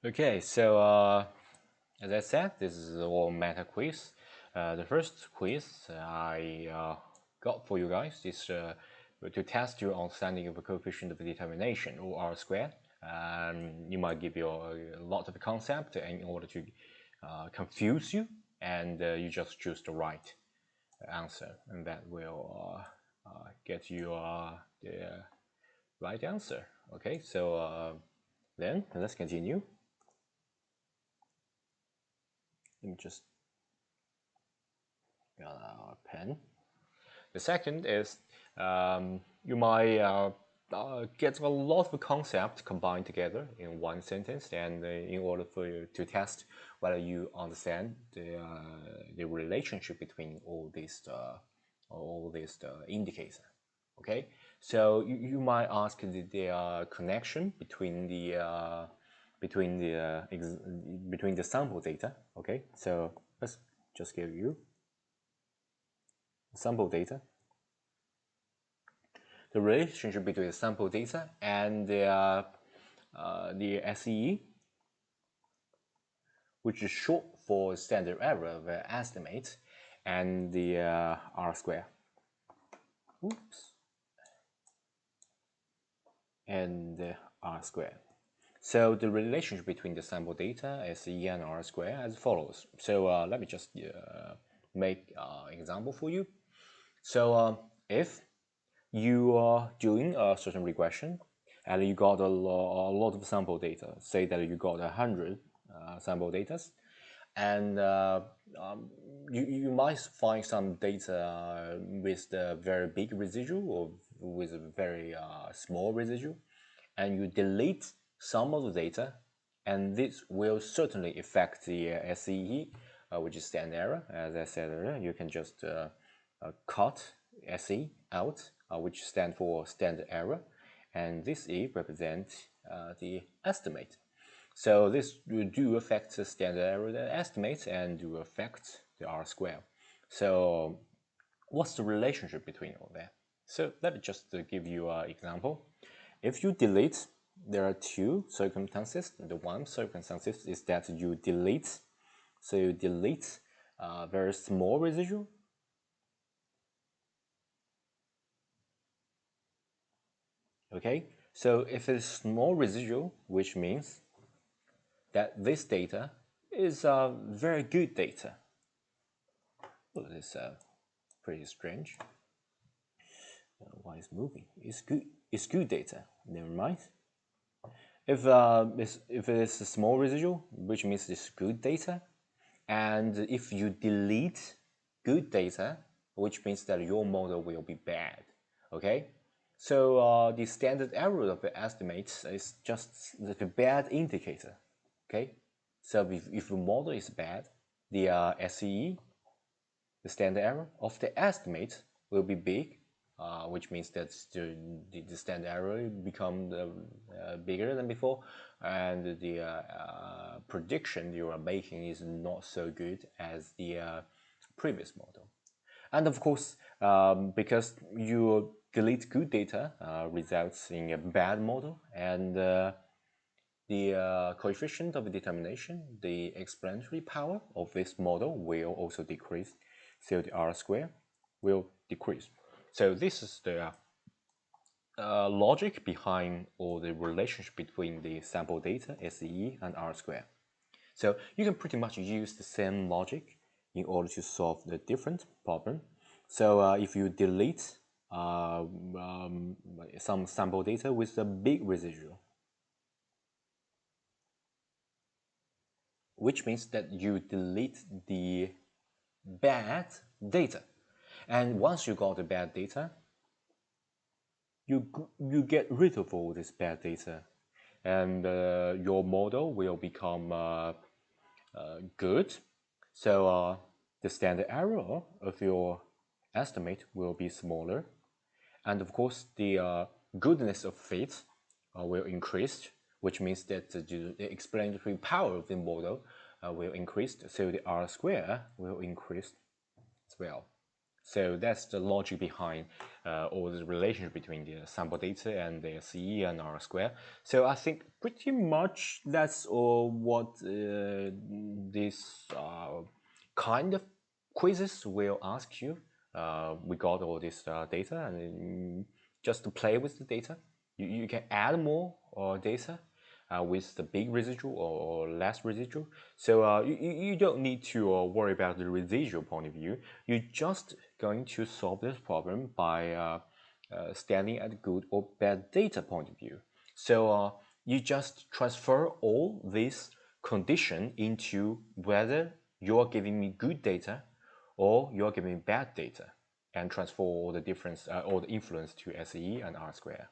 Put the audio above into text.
Okay, so as I said, this is all meta quiz. The first quiz I got for you guys is to test your understanding of the coefficient of determination, or R squared. You might give you a lot of the concept in order to confuse you, and you just choose the right answer, and that will get you the right answer. Okay, so then let's continue. Let me just get a pen. The second is you might get a lot of concepts combined together in one sentence, and in order for you to test whether you understand the relationship between all these indicators. Okay, so you might ask the connection between the sample data. Okay, so let's just give you sample data. The relationship between the sample data and the SEE, which is short for standard error of estimate, and the R square. Oops. And R square. So the relationship between the sample data, SE, and R square as follows. So let me just make an example for you. So if you are doing a certain regression and you got a lot of sample data, say that you got 100 sample data, and you might find some data with the very big residual or with a very small residual, and you delete some of the data, and this will certainly affect the SEE, which is standard error. As I said earlier, you can just cut SE out, which stands for standard error, and this E represents the estimate. So this do affect the standard error estimate and do affect the R square. So what's the relationship between all that? So let me just give you an example. If you delete, there are two circumstances. The one circumstance is that you delete, so you delete very small residual. Okay, so if it's small residual, which means that this data is very good data. Well, this is pretty strange. Why is moving? It's good. It's good data. Never mind. If it is a small residual, which means it's good data, and if you delete good data, which means that your model will be bad. Okay, so the standard error of the estimates is just the bad indicator. Okay, so if the model is bad, the SEE, the standard error of the estimate, will be big, which means that the standard error become bigger than before, and the prediction you are making is not so good as the previous model. And of course, because you delete good data, results in a bad model, and the coefficient of determination, the explanatory power of this model will also decrease, so the R square will decrease. So this is the logic behind or the relationship between the sample data, SEE, and R square. So you can pretty much use the same logic in order to solve the different problem. So if you delete some sample data with a big residual, which means that you delete the bad data. And once you got the bad data, you get rid of all this bad data, and your model will become good. So the standard error of your estimate will be smaller, and of course the goodness of fit will increase, which means that the explanatory power of the model will increase, so the R square will increase as well. So that's the logic behind all the relationship between the sample data and the SE and R square. So I think pretty much that's all what this kind of quizzes will ask you. We got all this data, and just to play with the data, you can add more data with the big residual or less residual. So you don't need to worry about the residual point of view. You're just going to solve this problem by standing at good or bad data point of view. So you just transfer all these condition into whether you're giving me good data or you're giving me bad data, and transfer all the difference or the influence to SE and R square.